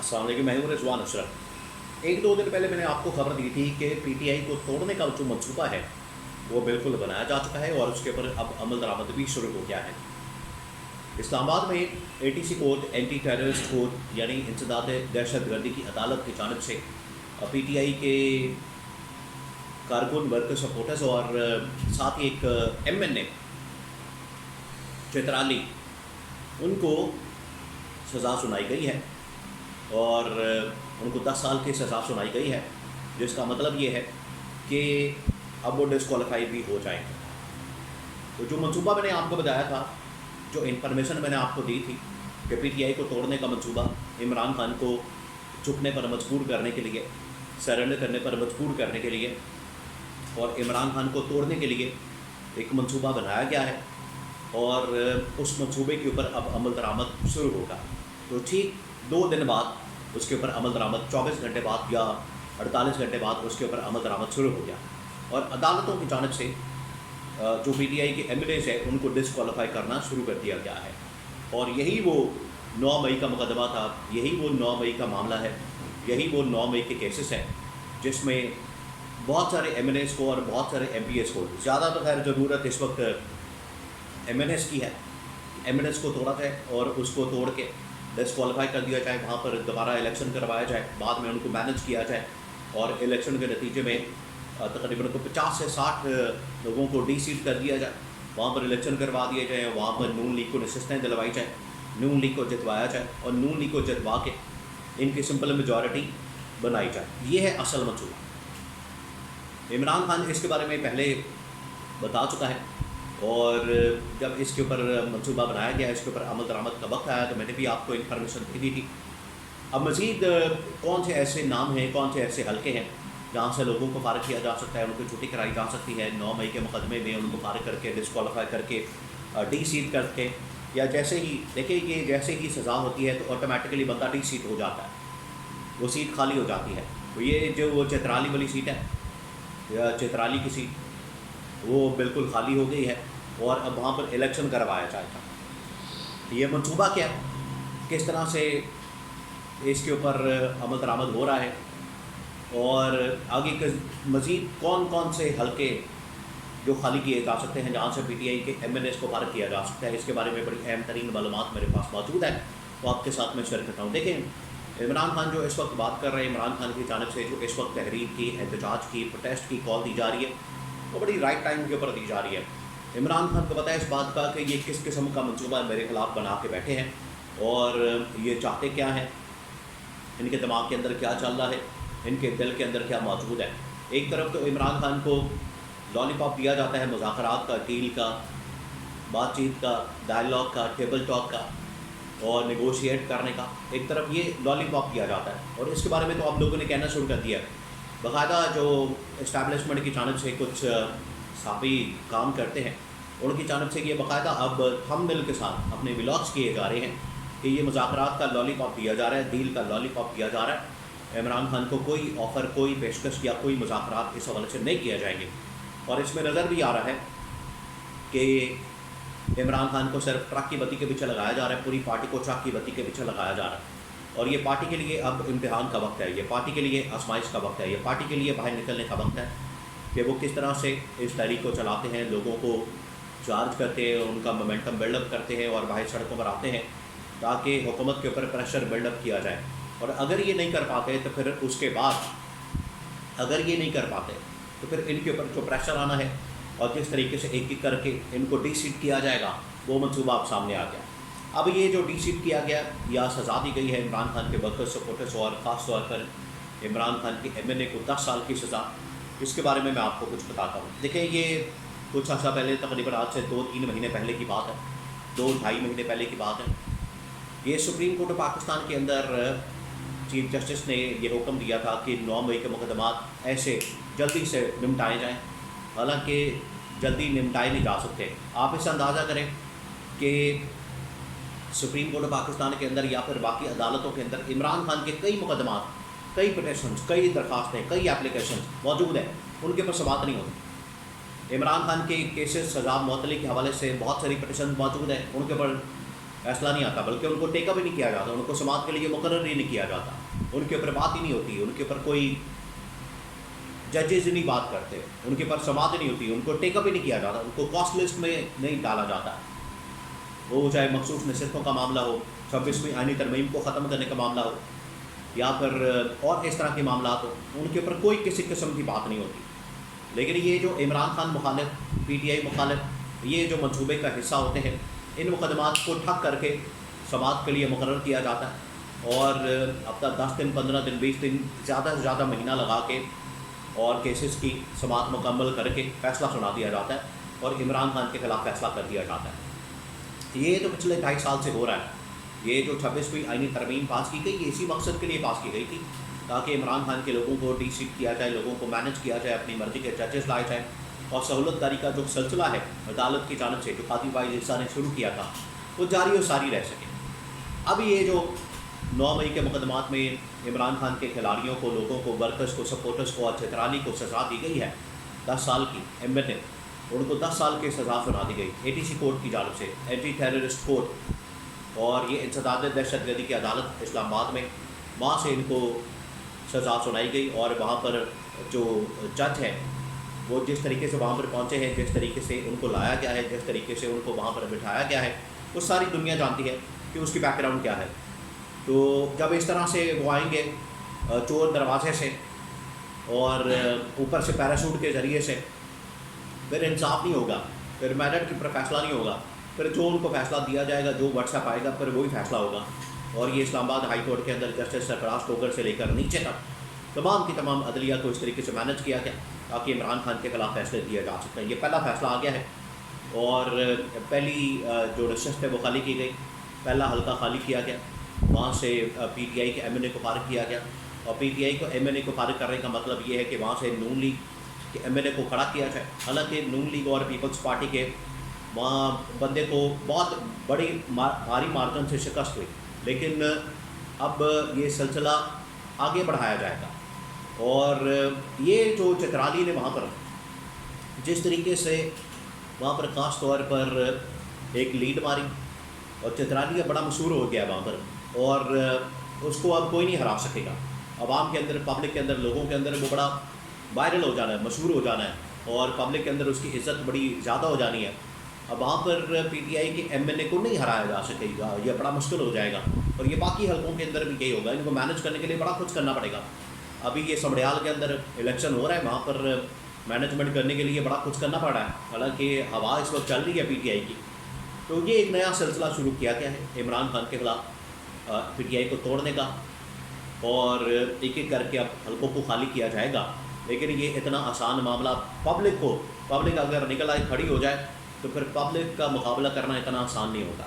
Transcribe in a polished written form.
अस्सलाम वालेकुम, मैं हूं रिजवान अशरफ। एक दो दिन पहले मैंने आपको खबर दी थी कि पीटीआई को तोड़ने का जो मंसूबा है वो बिल्कुल बनाया जा चुका है और उसके ऊपर अब अमल दरामद भी शुरू हो गया है। इस्लामाबाद में ATC court, anti terrorist court यानी इंसदाद दहशतगर्दी की अदालत की जानब से पीटीआई के कारकुन, वर्कर, सपोर्टर्स और साथ ही एक एमएनए चित्राली, उनको सज़ा सुनाई गई है और उनको 10 साल की सज़ा सुनाई गई है, जिसका मतलब ये है कि अब वो डिस्क्वालीफाई भी हो जाएंगे। तो जो मंसूबा मैंने आपको बताया था, जो इन्फॉर्मेशन मैंने आपको दी थी कि पीटीआई को तोड़ने का मंसूबा, इमरान खान को झुकने पर मजबूर करने के लिए, सरेंडर करने पर मजबूर करने के लिए और इमरान खान को तोड़ने के लिए एक मंसूबा बनाया गया है और उस मंसूबे के ऊपर अब अमल दरामद शुरू होगा। तो ठीक 2 दिन बाद उसके ऊपर अमल दरामद, 24 घंटे बाद या 48 घंटे बाद उसके ऊपर अमल दरामद शुरू हो गया और अदालतों की जानब से जो पीटीआई के एमएलएज है उनको डिस्क्वालीफाई करना शुरू कर दिया गया है। और यही वो 9 मई का मुकदमा था, यही वो 9 मई का मामला है, यही वो 9 मई के केसेस हैं जिसमें बहुत सारे एमएलएज को और बहुत सारे एमपीएस को, ज़्यादा तो खैर ज़रूरत इस वक्त एमएनएस की है, एमएनएस को तोड़ा जाए और उसको तोड़ के डिस्क्वालीफाई कर दिया जाए, वहाँ पर दोबारा इलेक्शन करवाया जाए, बाद में उनको मैनेज किया जाए और इलेक्शन के नतीजे में तकरीबन को 50 से 60 लोगों को डी सीट कर दिया जाए, वहाँ पर इलेक्शन करवा दिए जाए, वहाँ पर नून लीग को नशिस्तें दिलवाई जाए, नून लीग को जितवाया जाए और नून लीग को जितवा के इनकी सिंपल मेजॉरिटी बनाई जाए। ये है असल मंसूबा। इमरान खान इसके बारे में पहले बता चुका है और जब इसके ऊपर मंसूबा बनाया गया, इसके ऊपर अमल दरामद का वक्त आया तो मैंने भी आपको इन्फॉर्मेशन दे दी थी। अब मज़ीद कौन से ऐसे नाम हैं, कौन से ऐसे हलके हैं जहाँ से लोगों को फारिग किया जा सकता है, उनको छुट्टी कराई जा सकती है 9 मई के मुकदमे में, उनको फारिग करके डिस्क्वालीफाई करके डी सीट करके, या जैसे ही देखिए ये जैसे ही सज़ा होती है तो ऑटोमेटिकली बंदा डी सीट हो जाता है, वो सीट खाली हो जाती है। तो ये जो वो चित्राली वाली सीट है या चित्राली की सीट, वो बिल्कुल खाली हो गई है और अब वहाँ पर इलेक्शन करवाया जाएगा। ये मंसूबा क्या है, किस तरह से इसके ऊपर अमल दरामद हो रहा है और आगे मज़ीद कौन कौन से हलके जो खाली किए जा सकते हैं जहाँ से पीटीआई के एमएनएस को फारिग किया जा सकता है, इसके बारे में बड़ी अहम तरीन मालूमात मेरे पास मौजूद है, तो आपके साथ मैं शेयर करता हूँ। देखें, इमरान खान जो इस वक्त बात कर रहे हैं, इमरान खान की जानब से जो इस वक्त तहरीर की, एहतजाज की, प्रोटेस्ट की कॉल दी जा रही है, वो बड़ी राइट टाइम के ऊपर दी जा रही है। इमरान खान को पता है इस बात का कि ये किस किस्म का मंसूबा मेरे ख़िलाफ़ बना के बैठे हैं और ये चाहते क्या हैं, इनके दिमाग के अंदर क्या चल रहा है, इनके दिल के अंदर क्या मौजूद है। एक तरफ तो इमरान खान को लॉलीपॉप दिया जाता है मुज़ाकरात का, डील का, बातचीत का, डायलॉग का, टेबल टॉक का और नेगोशिएट करने का, एक तरफ ये लॉलीपॉप दिया जाता है। और इसके बारे में तो आप लोगों ने कहना शुरू कर दिया है, बाकायदा जो इस्टेब्लिशमेंट की जानब से कुछ साफ़ी काम करते हैं उनकी जानब से ये बाकायदा अब थंबनेल के साथ अपने व्लॉग्स किए जा रहे हैं कि ये मुज़ाकरात का लॉलीपॉप दिया जा रहा है, डील का लॉलीपॉप दिया जा रहा है। इमरान खान को कोई ऑफ़र, कोई पेशकश या कोई मुज़ाकरात इस हवाले से नहीं किया जाएंगे और इसमें नज़र भी आ रहा है कि इमरान खान को सिर्फ ट्रक की बत्ती के पीछे लगाया जा रहा है, पूरी पार्टी को ट्रक की बत्ती के पीछे लगाया जा रहा है। और ये पार्टी के लिए अब इम्तिहान का वक्त है, ये पार्टी के लिए आजमाइश का वक्त है, ये पार्टी के लिए बाहर निकलने का वक्त है कि वो किस तरह से इस तहरीक को चलाते हैं, लोगों को चार्ज करते हैं, उनका मोमेंटम बिल्डअप करते हैं और बाहर सड़कों पर आते हैं ताकि हुकूमत के ऊपर प्रेशर बिल्डअप किया जाए। और अगर ये नहीं कर पाते तो फिर उसके बाद, अगर ये नहीं कर पाते तो फिर इनके ऊपर जो प्रेशर आना है और जिस तरीके से एक एक करके इनको डी सीट किया जाएगा, वो मंसूबा अब सामने आ गया। अब ये जो डी सीट किया गया या सज़ा दी गई है इमरान खान के वर्कर्स, सपोर्टर्स और ख़ास तौर पर इमरान खान के एमएनए को 10 साल की सज़ा, इसके बारे में मैं आपको कुछ बताता हूँ। देखिए, ये कुछ अर्सा पहले, तकरीबन आज से 2-3 महीने पहले की बात है, 2-2.5 महीने पहले की बात है। ये सुप्रीम कोर्ट ऑफ पाकिस्तान के अंदर चीफ जस्टिस ने ये हुक्म दिया था कि 9 मई के मुकदमात ऐसे जल्दी से निपटाए जाएँ। हालांकि जल्दी निपटाए नहीं जा सकते। आप इससे अंदाज़ा करें कि सुप्रीम कोर्ट ऑफ पाकिस्तान के अंदर या फिर बाकी अदालतों के अंदर इमरान खान के कई मुकदमात, कई पिटिशन्स, कई दरख्वास्तें, कई एप्लीकेशन मौजूद हैं, उनके ऊपर समाअत नहीं होती। इमरान खान के केसेस, सज़ा मुअत्तली के हवाले से बहुत सारी पिटिशन मौजूद हैं, उनके ऊपर फैसला नहीं आता, बल्कि उनको टेकअप ही नहीं किया जाता, उनको समात के लिए मुकर्रर ही नहीं किया जाता, उनके ऊपर बात ही नहीं होती, उनके ऊपर कोई जजेज ही नहीं बात करते, उनके ऊपर समात ही नहीं होती, उनको टेकअप ही नहीं किया जाता, उनको कॉस्ट लिस्ट में नहीं डाला जाता। वो चाहे मखसूस नसीहतों का मामला हो, 26वीं आईनी तरमीम को ख़त्म करने का मामला हो, या फिर और इस तरह के मामला हो, उनके ऊपर कोई किसी किस्म की बात नहीं होती। लेकिन ये जो इमरान खान मुखालिफ, PTI मुखालिफ, ये जो मंसूबे का हिस्सा होते हैं, इन मुकदमात को ठक करके समात के लिए मुकर्रर किया जाता है और अब तक 10 दिन, 15 दिन, 20 दिन, ज़्यादा से ज़्यादा महीना लगा के और केसेस की समात मुकम्मल करके फ़ैसला सुना दिया जाता है और इमरान खान के ख़िलाफ़ फ़ैसला कर दिया जाता है। ये तो पिछले 2.5 साल से हो रहा है। ये जो 26वीं आईनी तरमीम पास की गई, ये इसी मकसद के लिए पास की गई थी ताकि इमरान खान के लोगों को डीसीट किया जाए, लोगों को मैनेज किया जाए, अपनी मर्ज़ी के जजेस लाए जाए और सहूलतकारी का जो सिलसिला है अदालत की जानब से जो खाती वाइज हिस्सा ने शुरू किया था वो जारी और सारी रह सके। अब ये जो 9 मई के मुकदमात में इमरान खान के खिलाड़ियों को, लोगों को, वर्कर्स को, सपोर्टर्स को और चित्राली को सज़ा दी गई है 10 साल की, MNA उनको 10 साल की सज़ा सुना दी गई ATC कोर्ट की जानब से, एंटी टेररिस्ट कोर्ट, और ये इंसदाद दहशतगर्दी की अदालत इस्लामाबाद में, वहाँ से इनको सज़ा सुनाई गई। और वहाँ पर जो जज है वो जिस तरीके से वहाँ पर पहुँचे हैं, जिस तरीके से उनको लाया गया है, जिस तरीके से उनको वहाँ पर बिठाया गया है, वो सारी दुनिया जानती है कि उसकी बैकग्राउंड क्या है। तो जब इस तरह से वो आएंगे चोर दरवाजे से और ऊपर से पैराशूट के ज़रिए से, फिर इंसाफ नहीं होगा, फिर मेरिट के ऊपर फैसला नहीं होगा, फिर जो उनको फैसला दिया जाएगा, जो व्हाट्सएप आएगा, फिर वही फैसला होगा। और ये इस्लामाबाद हाई कोर्ट के अंदर जस्टिस सरफराज टोकर से लेकर नीचे तक तमाम की तमाम अदलिया को इस तरीके से मैनेज किया गया ताकि इमरान खान के खिलाफ फैसले दिए जा सकते हैं। ये पहला फैसला आ गया है और पहली जो नशस्त है वो खाली की गई, पहला हल्का खाली किया गया, वहाँ से PTI के MNA को फारिग किया गया और PTI को MNA को फारिग करने का मतलब ये है कि वहाँ से नून लीग के MNA को खड़ा किया जाए। हालांकि नून लीग और पीपल्स पार्टी के वहाँ बंदे को बहुत बड़ी भारी मार्जिन से शिकस्त हुई, लेकिन अब ये सिलसिला आगे बढ़ाया जाएगा। और ये जो चित्राली ने वहाँ पर जिस तरीके से वहाँ पर ख़ास तौर पर एक लीड मारी और चित्राली बड़ा मशहूर हो गया वहाँ पर, और उसको अब कोई नहीं हरा सकेगा। आवाम के अंदर, पब्लिक के अंदर, लोगों के अंदर वो बड़ा वायरल हो जाना है, मशहूर हो जाना है और पब्लिक के अंदर उसकी इज़्ज़त बड़ी ज़्यादा हो जानी है। अब वहाँ पर PTI के MNA को नहीं हराया जा सकेगा, ये बड़ा मुश्किल हो जाएगा। और ये बाकी हलकों के अंदर भी यही होगा, इनको मैनेज करने के लिए बड़ा कुछ करना पड़ेगा। अभी ये समड़ियाल के अंदर इलेक्शन हो रहा है, वहाँ पर मैनेजमेंट करने के लिए बड़ा कुछ करना पड़ रहा है, हालांकि हवा इस वक्त चल रही है PTI की। तो ये एक नया सिलसिला शुरू किया गया है इमरान खान के खिलाफ PTI को तोड़ने का, और एक एक करके अब हलकों को खाली किया जाएगा। लेकिन ये इतना आसान मामला पब्लिक अगर निकल आए, खड़ी हो जाए, तो फिर पब्लिक का मुकाबला करना इतना आसान नहीं होता।